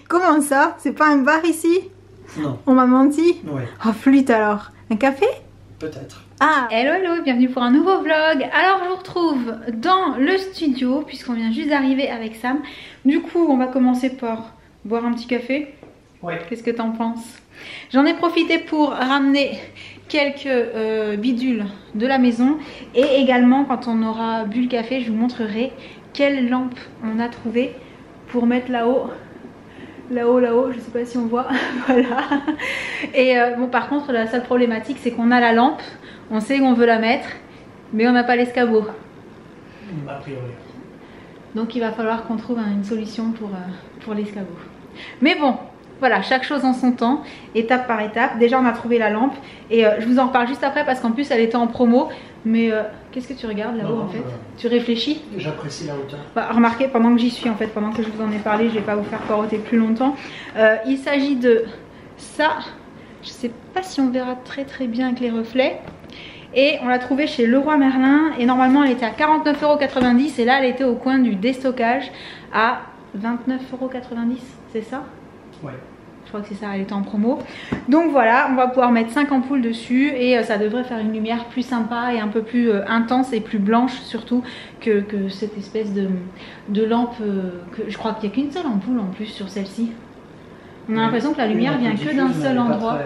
Comment ça? C'est pas un bar ici? Non. On m'a menti? Oui. Oh flûte alors. Un café? Peut-être. Ah, hello hello, bienvenue pour un nouveau vlog. Alors je vous retrouve dans le studio puisqu'on vient juste d'arriver avec Sam. Du coup on va commencer par boire un petit café. Oui. Qu'est-ce que t'en penses? J'en ai profité pour ramener quelques bidules de la maison. Et également quand on aura bu le café, je vous montrerai quelle lampe on a trouvé pour mettre là-haut. Là-haut, je sais pas si on voit, voilà. Et bon, par contre, la seule problématique, c'est qu'on a la lampe, on sait où on veut la mettre, mais on n'a pas l'escabeau. A priori. Donc il va falloir qu'on trouve une solution pour l'escabeau. Mais bon, voilà, chaque chose en son temps, étape par étape. Déjà, on a trouvé la lampe et je vous en reparle juste après parce qu'en plus, elle était en promo. Mais qu'est-ce que tu regardes là-haut en fait? Tu réfléchis? J'apprécie la hauteur. Bah, remarquez, pendant que j'y suis en fait, pendant que je vous en ai parlé, je vais pas vous faire poireauter plus longtemps. Il s'agit de ça. Je sais pas si on verra très bien avec les reflets. Et on l'a trouvé chez Leroy Merlin. Et normalement, elle était à 49,90 €. Et là, elle était au coin du déstockage à 29,90 €. C'est ça? Ouais. Je crois que c'est ça, elle était en promo. Donc voilà, on va pouvoir mettre 5 ampoules dessus et ça devrait faire une lumière plus sympa et un peu plus intense et plus blanche surtout que cette espèce de lampe que je crois qu'il n'y a qu'une seule ampoule en plus sur celle-ci. On a l'impression que la lumière vient que d'un seul endroit.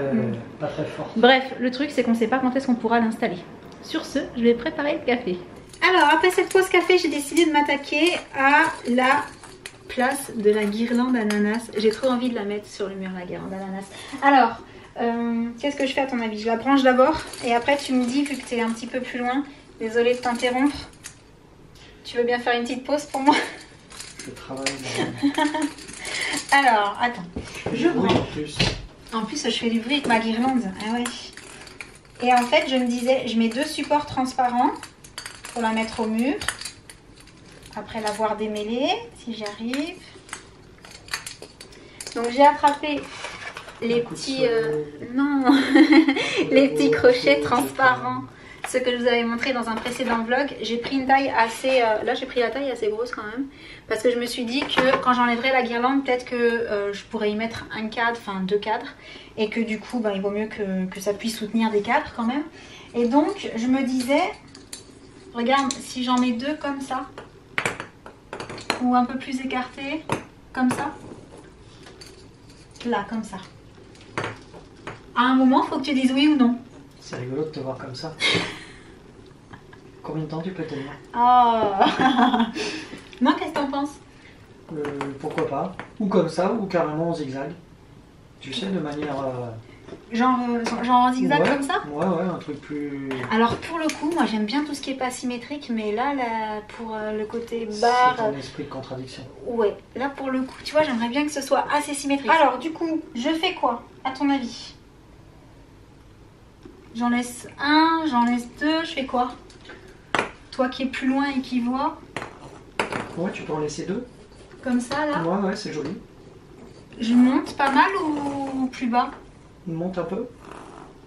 Pas très forte. Bref, le truc c'est qu'on ne sait pas quand est-ce qu'on pourra l'installer. Sur ce, je vais préparer le café. Alors après cette pause café, j'ai décidé de m'attaquer à la place de la guirlande ananas. J'ai trop envie de la mettre sur le mur, la guirlande ananas. Alors, qu'est-ce que je fais à ton avis? Je la branche d'abord et après tu me dis, vu que tu es un petit peu plus loin, désolée de t'interrompre, tu veux bien faire une petite pause pour moi? Je travaille. Alors, attends, je branche. En plus. En plus, je fais du bruit avec ma guirlande. Ah ouais. Et en fait, je me disais, je mets 2 supports transparents pour la mettre au mur. Après l'avoir démêlée, si j'y arrive. Donc j'ai attrapé les petits non les petits crochets transparents, ce que je vous avais montré dans un précédent vlog. J'ai pris une taille assez là j'ai pris la taille assez grosse quand même, parce que je me suis dit que quand j'enlèverai la guirlande, peut-être que je pourrais y mettre un cadre, enfin 2 cadres, et que du coup il vaut mieux que ça puisse soutenir des cadres quand même. Et donc je me disais, regarde, si j'en mets 2 comme ça, ou un peu plus écarté, comme ça. Là, comme ça. À un moment, faut que tu dises oui ou non. C'est rigolo de te voir comme ça. Combien de temps tu peux tenir? Oh. Non, qu'est-ce que t'en penses? Pourquoi pas. Ou comme ça, ou carrément en zigzag. Tu sais, de manière... Genre en zigzag, ouais, comme ça? Ouais, un truc plus... Alors pour le coup, moi j'aime bien tout ce qui est pas symétrique, mais là pour le côté barre... C'est ton esprit de contradiction. Ouais, là pour le coup, tu vois, j'aimerais bien que ce soit assez symétrique. Alors du coup, je fais quoi, à ton avis? J'en laisse 1, j'en laisse 2, je fais quoi? Toi qui es plus loin et qui vois. Ouais, tu peux en laisser 2. Comme ça, là? Ouais, c'est joli. Je monte pas mal ou plus bas? Monte un peu.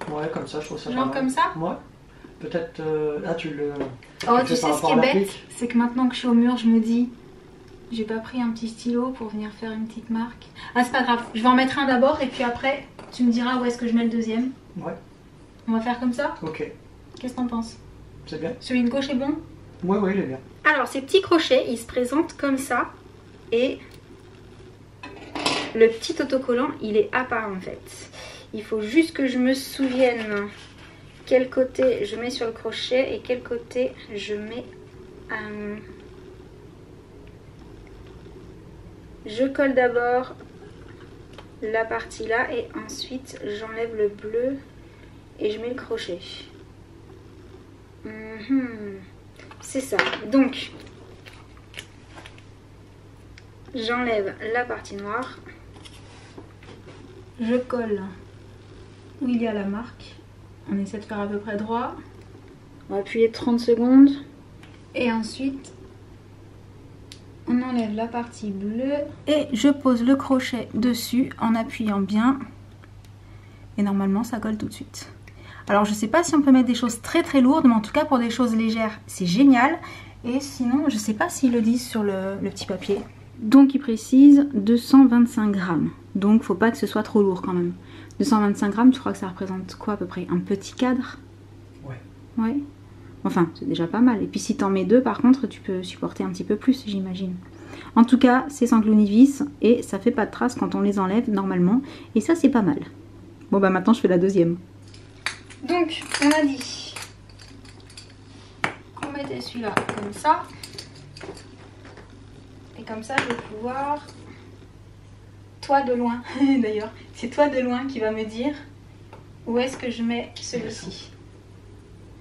Ouais, comme ça, je trouve ça genre pas mal. Comme ça? Ouais. Peut-être... là, tu le... Oh, tu sais ce qui est bête? C'est que maintenant que je suis au mur, je me dis... J'ai pas pris un petit stylo pour venir faire une petite marque. Ah, c'est pas grave. Je vais en mettre un d'abord et puis après, tu me diras où est-ce que je mets le deuxième. Ouais. On va faire comme ça? Ok. Qu'est-ce que t'en penses? C'est bien. Celui de gauche est bon? Ouais, il est bien. Alors, ces petits crochets, ils se présentent comme ça. Et le petit autocollant, il est à part en fait. Il faut juste que je me souvienne quel côté je mets sur le crochet et quel côté je mets... Je colle d'abord la partie là et ensuite j'enlève le bleu et je mets le crochet. C'est ça. Donc, j'enlève la partie noire. Je colle où il y a la marque. On essaie de faire à peu près droit. On va appuyer 30 secondes. Et ensuite, on enlève la partie bleue. Et je pose le crochet dessus en appuyant bien. Et normalement, ça colle tout de suite. Alors, je ne sais pas si on peut mettre des choses très lourdes, mais en tout cas, pour des choses légères, c'est génial. Et sinon, je ne sais pas s'ils le disent sur le petit papier. Donc il précise 225 grammes. Donc faut pas que ce soit trop lourd quand même. 225 grammes, tu crois que ça représente quoi à peu près? Un petit cadre? Ouais. Ouais. Enfin, c'est déjà pas mal. Et puis si t'en mets 2, par contre, tu peux supporter un petit peu plus, j'imagine. En tout cas, c'est sans clou ni vis et ça fait pas de traces quand on les enlève normalement. Et ça, c'est pas mal. Bon bah maintenant, je fais la deuxième. Donc, on a dit qu'on mettait celui-là comme ça. Et comme ça, je vais pouvoir... Toi de loin, d'ailleurs, c'est toi de loin qui va me dire où est-ce que je mets celui-ci.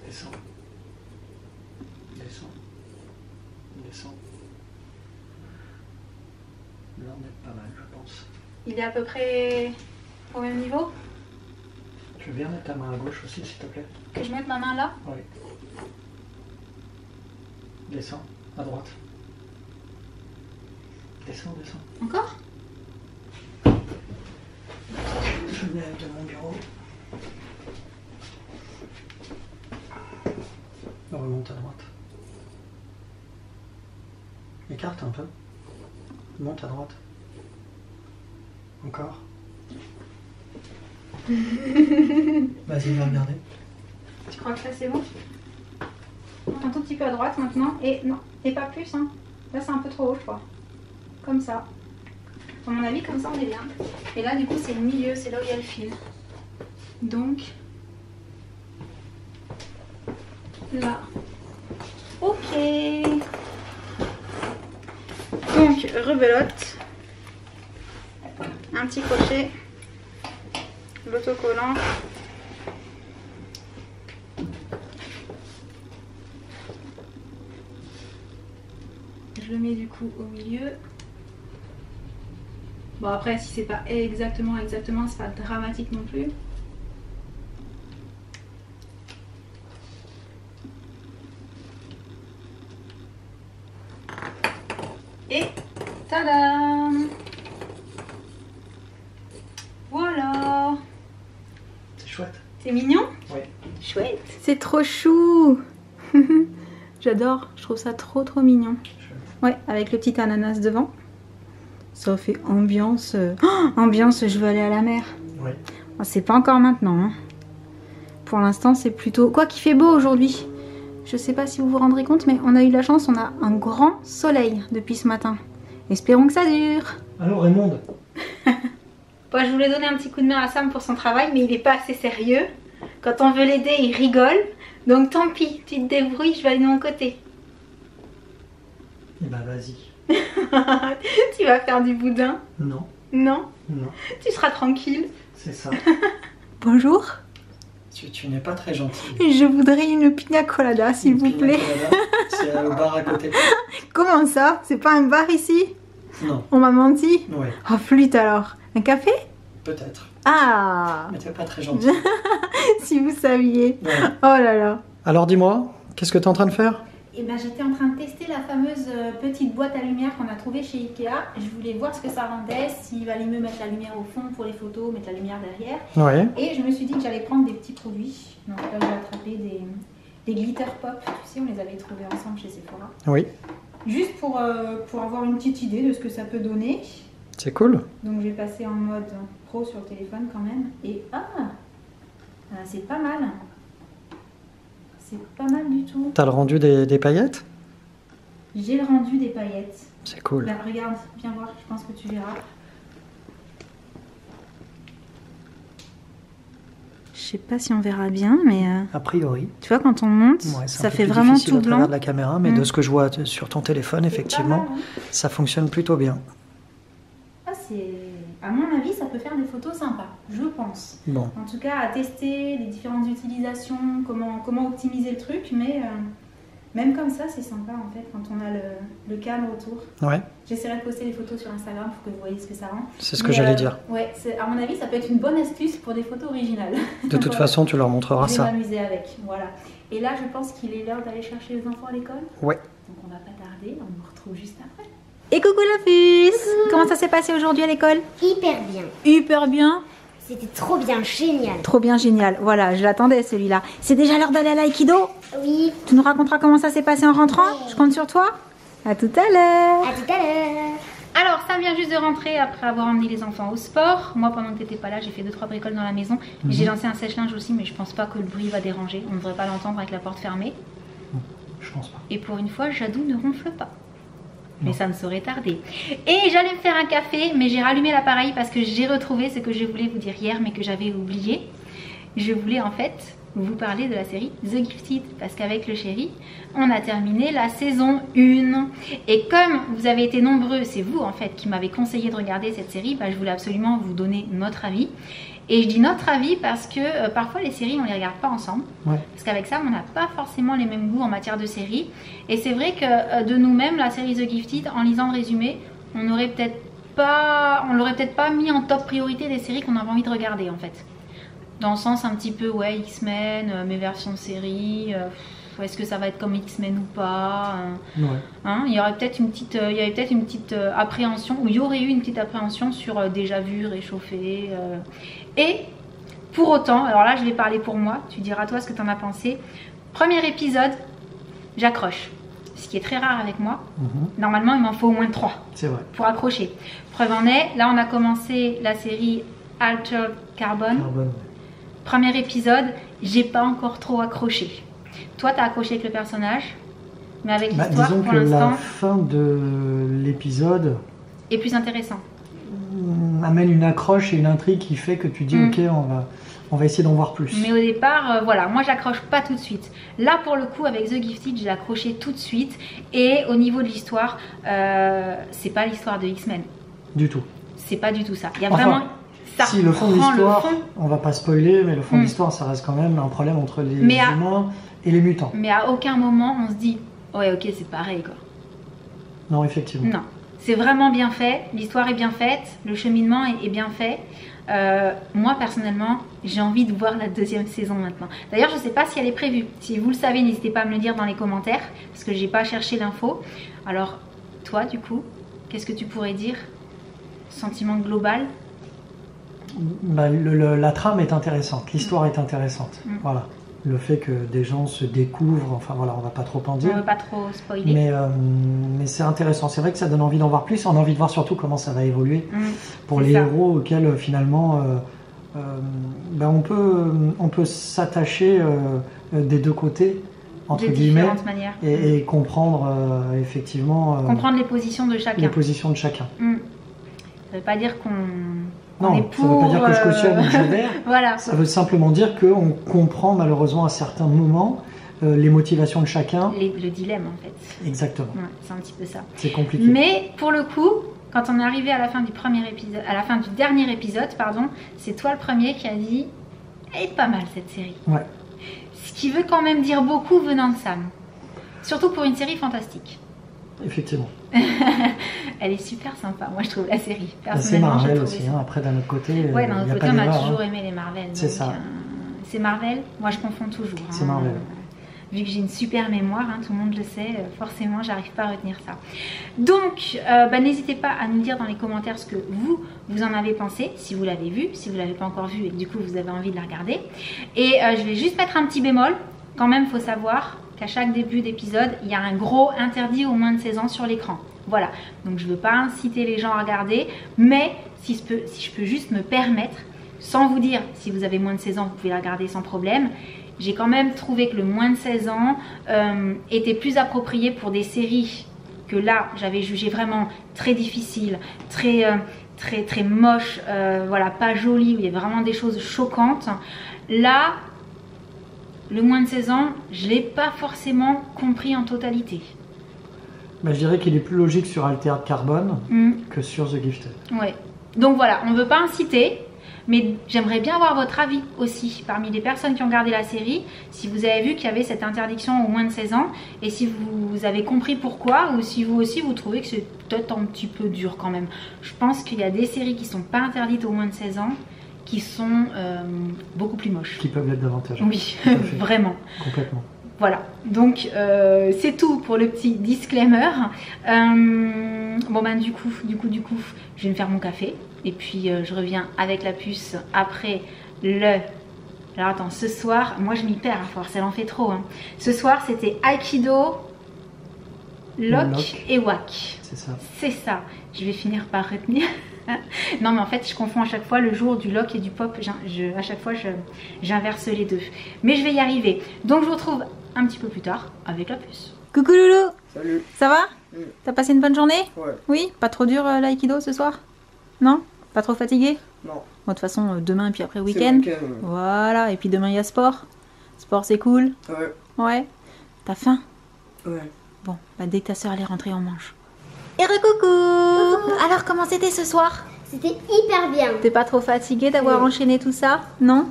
Descends. Descends. Descends. Là, on est pas mal, je pense. Il est à peu près au même niveau? Tu veux bien mettre ta main à gauche aussi, s'il te plaît? Que je mette ma main là? Oui. Descends, à droite. Descends, descends. Encore? Je me lève de mon bureau. Remonte à droite. Écarte un peu. Monte à droite. Encore. Vas-y, va regarder. Tu crois que ça c'est bon? Un tout petit peu à droite maintenant. Et non, et pas plus. Hein. Là c'est un peu trop haut je crois. Comme ça. À mon avis comme ça on est bien. Et là du coup c'est le milieu, c'est là où il y a le fil. Donc là. Ok. Donc rebelote. Un petit crochet. L'autocollant. Je le mets du coup au milieu. Bon après si c'est pas exactement c'est pas dramatique non plus. Et tadam! Voilà! C'est chouette. C'est mignon? Oui. Chouette. C'est trop chou. J'adore, je trouve ça trop mignon. Ouais, avec le petit ananas devant. Ça fait ambiance. Ambiance, je veux aller à la mer. Oui. C'est pas encore maintenant. Hein. Pour l'instant, c'est plutôt... Quoi qu'il fait beau aujourd'hui. Je sais pas si vous vous rendrez compte, mais on a eu de la chance, on a un grand soleil depuis ce matin. Espérons que ça dure. Allô Raymond. Bon, je voulais donner un petit coup de main à Sam pour son travail, mais il est pas assez sérieux. Quand on veut l'aider, il rigole. Donc tant pis, tu te débrouilles, je vais aller de mon côté. Eh ben vas-y. Tu vas faire du boudin? Non. Non? Non. Tu seras tranquille. C'est ça. Bonjour. Tu n'es pas très gentil. Je voudrais une pina colada, s'il vous plaît. C'est au bar à côté. Comment ça? C'est pas un bar ici? Non. On m'a menti? Ouais. Oh flûte alors. Un café? Peut-être. Ah. Mais tu n'es pas très gentil. Si vous saviez. Ouais. Oh là là. Alors dis-moi, qu'est-ce que tu es en train de faire? Eh ben, j'étais en train de tester la fameuse petite boîte à lumière qu'on a trouvée chez Ikea. Je voulais voir ce que ça rendait, s'il valait mieux mettre la lumière au fond pour les photos, mettre la lumière derrière. Ouais. Et je me suis dit que j'allais prendre des petits produits. Donc là, j'ai attrapé des glitter pop. Tu sais, on les avait trouvés ensemble chez Sephora. Oui. Juste pour avoir une petite idée de ce que ça peut donner. C'est cool. Donc je vais passer en mode pro sur le téléphone quand même. Et c'est pas mal. C'est pas mal du tout. T'as le rendu des paillettes? J'ai le rendu des paillettes. C'est cool. Là, regarde, viens voir, je pense que tu verras. Je sais pas si on verra bien, mais... A priori. Tu vois, quand on monte, Ouais, ça fait vraiment tout à travers blanc. de la caméra, mais de ce que je vois sur ton téléphone, effectivement, Pas mal, hein. ça fonctionne plutôt bien. Ah, à mon avis, ça peut faire des photos sympas, je pense. Bon. En tout cas, à tester les différentes utilisations, comment optimiser le truc, mais même comme ça, c'est sympa en fait, quand on a le cadre autour. Ouais. J'essaierai de poster les photos sur Instagram pour que vous voyez ce que ça rend. C'est ce que j'allais dire. Ouais, à mon avis, ça peut être une bonne astuce pour des photos originales. De toute façon, tu leur montreras ça. ça. Je vais m'amuser avec, voilà. Et là, je pense qu'il est l'heure d'aller chercher les enfants à l'école. Ouais. Donc on va pas tarder, on vous retrouve juste après. Et coucou la puce. Comment ça s'est passé aujourd'hui à l'école? Hyper bien. Hyper bien. C'était trop bien, génial. Trop bien, génial. Voilà, je l'attendais celui-là. C'est déjà l'heure d'aller à l'aïkido? Oui. Tu nous raconteras comment ça s'est passé en rentrant? Oui. Je compte sur toi. À tout à l'heure. À tout à l'heure. Alors, ça vient juste de rentrer après avoir emmené les enfants au sport. Moi, pendant que tu n'étais pas là, j'ai fait 2-3 bricoles dans la maison. J'ai lancé un sèche-linge aussi, mais je pense pas que le bruit va déranger. On ne devrait pas l'entendre avec la porte fermée. Je pense pas. Et pour une fois, Jadou ne ronfle pas. Mais ça ne saurait tarder. Et j'allais me faire un café, mais j'ai rallumé l'appareil parce que j'ai retrouvé ce que je voulais vous dire hier, mais que j'avais oublié. Je voulais en fait vous parler de la série The Gifted, parce qu'avec le chéri, on a terminé la saison 1. Et comme vous avez été nombreux, c'est vous en fait qui m'avez conseillé de regarder cette série, bah, je voulais absolument vous donner notre avis. Et je dis notre avis parce que parfois les séries on les regarde pas ensemble, parce qu'avec ça on n'a pas forcément les mêmes goûts en matière de séries. Et c'est vrai que de nous-mêmes, la série The Gifted, en lisant le résumé, on l'aurait peut-être pas mis en top priorité des séries qu'on avait envie de regarder en fait. Dans le sens un petit peu ouais X-Men, mes versions de séries, est-ce que ça va être comme X-Men ou pas, il y aurait peut-être une petite, appréhension, ou il y aurait eu une petite appréhension sur déjà vu, réchauffé. Et pour autant, alors là je vais parler pour moi, tu diras toi ce que tu en as pensé. Premier épisode, j'accroche. Ce qui est très rare avec moi. Normalement il m'en faut au moins 3 pour accrocher. Preuve en est, là on a commencé la série Altered Carbon. Premier épisode, j'ai pas encore trop accroché. Toi, t'as accroché avec le personnage, mais avec l'histoire, disons pour que l'instant, la fin de l'épisode est plus intéressant. Amène une accroche et une intrigue qui fait que tu dis ok, on va essayer d'en voir plus. Mais au départ, voilà, moi j'accroche pas tout de suite. Là pour le coup avec The Gifted, j'ai accroché tout de suite. Et au niveau de l'histoire, c'est pas l'histoire de X-Men. Du tout. C'est pas du tout ça. Il y a vraiment... Ça si le fond de l'histoire, on va pas spoiler, mais le fond de l'histoire, ça reste quand même un problème entre les humains et les mutants. Mais à aucun moment on se dit, ouais ok c'est pareil quoi. Non, effectivement. Non, c'est vraiment bien fait, l'histoire est bien faite, le cheminement est bien fait. Moi personnellement, j'ai envie de voir la 2e saison maintenant. D'ailleurs, je sais pas si elle est prévue. Si vous le savez, n'hésitez pas à me le dire dans les commentaires, parce que j'ai pas cherché l'info. Alors, toi du coup, qu'est-ce que tu pourrais dire? Sentiment global? La trame est intéressante, l'histoire est intéressante. Voilà. Le fait que des gens se découvrent, enfin voilà, on va pas trop en dire. On veut pas trop spoiler. Mais c'est intéressant. C'est vrai que ça donne envie d'en voir plus. On a envie de voir surtout comment ça va évoluer pour les héros auxquels finalement on peut s'attacher des deux côtés entre guillemets et comprendre effectivement comprendre les positions de chacun. Ça veut pas dire qu'on Non, ça ne veut pas dire que je cautionne ou que j'adhère. Voilà. Ça veut simplement dire qu'on comprend malheureusement à certains moments les motivations de chacun. Le dilemme en fait. Exactement. Ouais, c'est un petit peu ça. C'est compliqué. Mais pour le coup, quand on est arrivé à la fin du dernier épisode, c'est toi le premier qui a dit elle est pas mal cette série. Ouais. Ce qui veut quand même dire beaucoup venant de Sam. Surtout pour une série fantastique. Effectivement. Elle est super sympa, moi je trouve la série. C'est Marvel aussi, après d'un autre côté. Ouais, d'un autre côté, on a toujours aimé les Marvel. C'est ça. C'est Marvel, moi je confonds toujours. C'est Marvel. Vu que j'ai une super mémoire, tout le monde le sait, forcément j'arrive pas à retenir ça. Donc, n'hésitez pas à nous dire dans les commentaires ce que vous en avez pensé, si vous l'avez vu, si vous l'avez pas encore vu et que du coup vous avez envie de la regarder. Et je vais juste mettre un petit bémol, quand même faut savoir qu'à chaque début d'épisode, il y a un gros interdit aux moins de 16 ans sur l'écran. Voilà, donc je ne veux pas inciter les gens à regarder, mais si je peux juste me permettre, sans vous dire si vous avez moins de 16 ans, vous pouvez la regarder sans problème, j'ai quand même trouvé que le moins de 16 ans était plus approprié pour des séries que là, j'avais jugé vraiment très difficiles, très moches, voilà, pas jolies, où il y a vraiment des choses choquantes. Là, le moins de 16 ans, je ne l'ai pas forcément compris en totalité. Je dirais qu'il est plus logique sur Altered Carbon que sur The Gifted. Ouais. Donc voilà, on ne veut pas inciter, mais j'aimerais bien avoir votre avis aussi parmi les personnes qui ont regardé la série, si vous avez vu qu'il y avait cette interdiction aux moins de 16 ans et si vous avez compris pourquoi ou si vous aussi vous trouvez que c'est peut-être un petit peu dur quand même. Je pense qu'il y a des séries qui ne sont pas interdites aux moins de 16 ans qui sont beaucoup plus moches. Qui peuvent l'être davantage. Oui, vraiment. Complètement. Voilà, donc c'est tout pour le petit disclaimer. Bon ben du coup, je vais me faire mon café et puis je reviens avec la puce après le... Alors attends, ce soir, moi je m'y perds à force, elle en fait trop. Ce soir c'était Aikido, Lock et Wack. C'est ça. C'est ça. je vais finir par retenir. Non mais en fait je confonds à chaque fois le jour du lock et du pop, à chaque fois j'inverse les deux. Mais je vais y arriver. Donc je vous retrouve un petit peu plus tard avec la puce. Coucou Loulou. Salut. Ça va? T'as passé une bonne journée? Ouais. Oui? Pas trop dur l'aïkido ce soir? Non? Pas trop fatigué? Non. Bon, de toute façon demain et puis après week-end. Voilà, et puis demain il y a sport. Sport c'est cool? Ouais. Ouais. T'as faim? Ouais. Bon, bah dès que ta soeur elle est rentrée on mange. Et recoucou. Alors comment c'était ce soir? C'était hyper bien. T'es pas trop fatiguée d'avoir enchaîné tout ça? Non?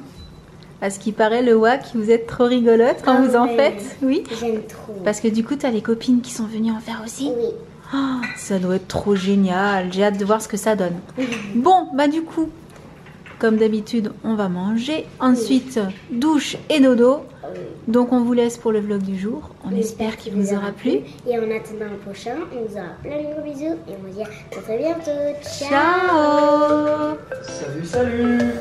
À ce qui paraît, le WAC, vous êtes trop rigolote quand vous en faites? Oui? J'aime trop. Parce que du coup, t'as les copines qui sont venues en faire aussi? Oui. Oh, ça doit être trop génial. J'ai hâte de voir ce que ça donne. Bon, bah du coup, comme d'habitude, on va manger. Ensuite, douche et dodo. Donc on vous laisse pour le vlog du jour. On espère qu'il vous aura plu. Et en attendant le prochain, on vous aura plein de gros bisous. Et on vous dit à très bientôt. Ciao. Ciao. Salut, salut.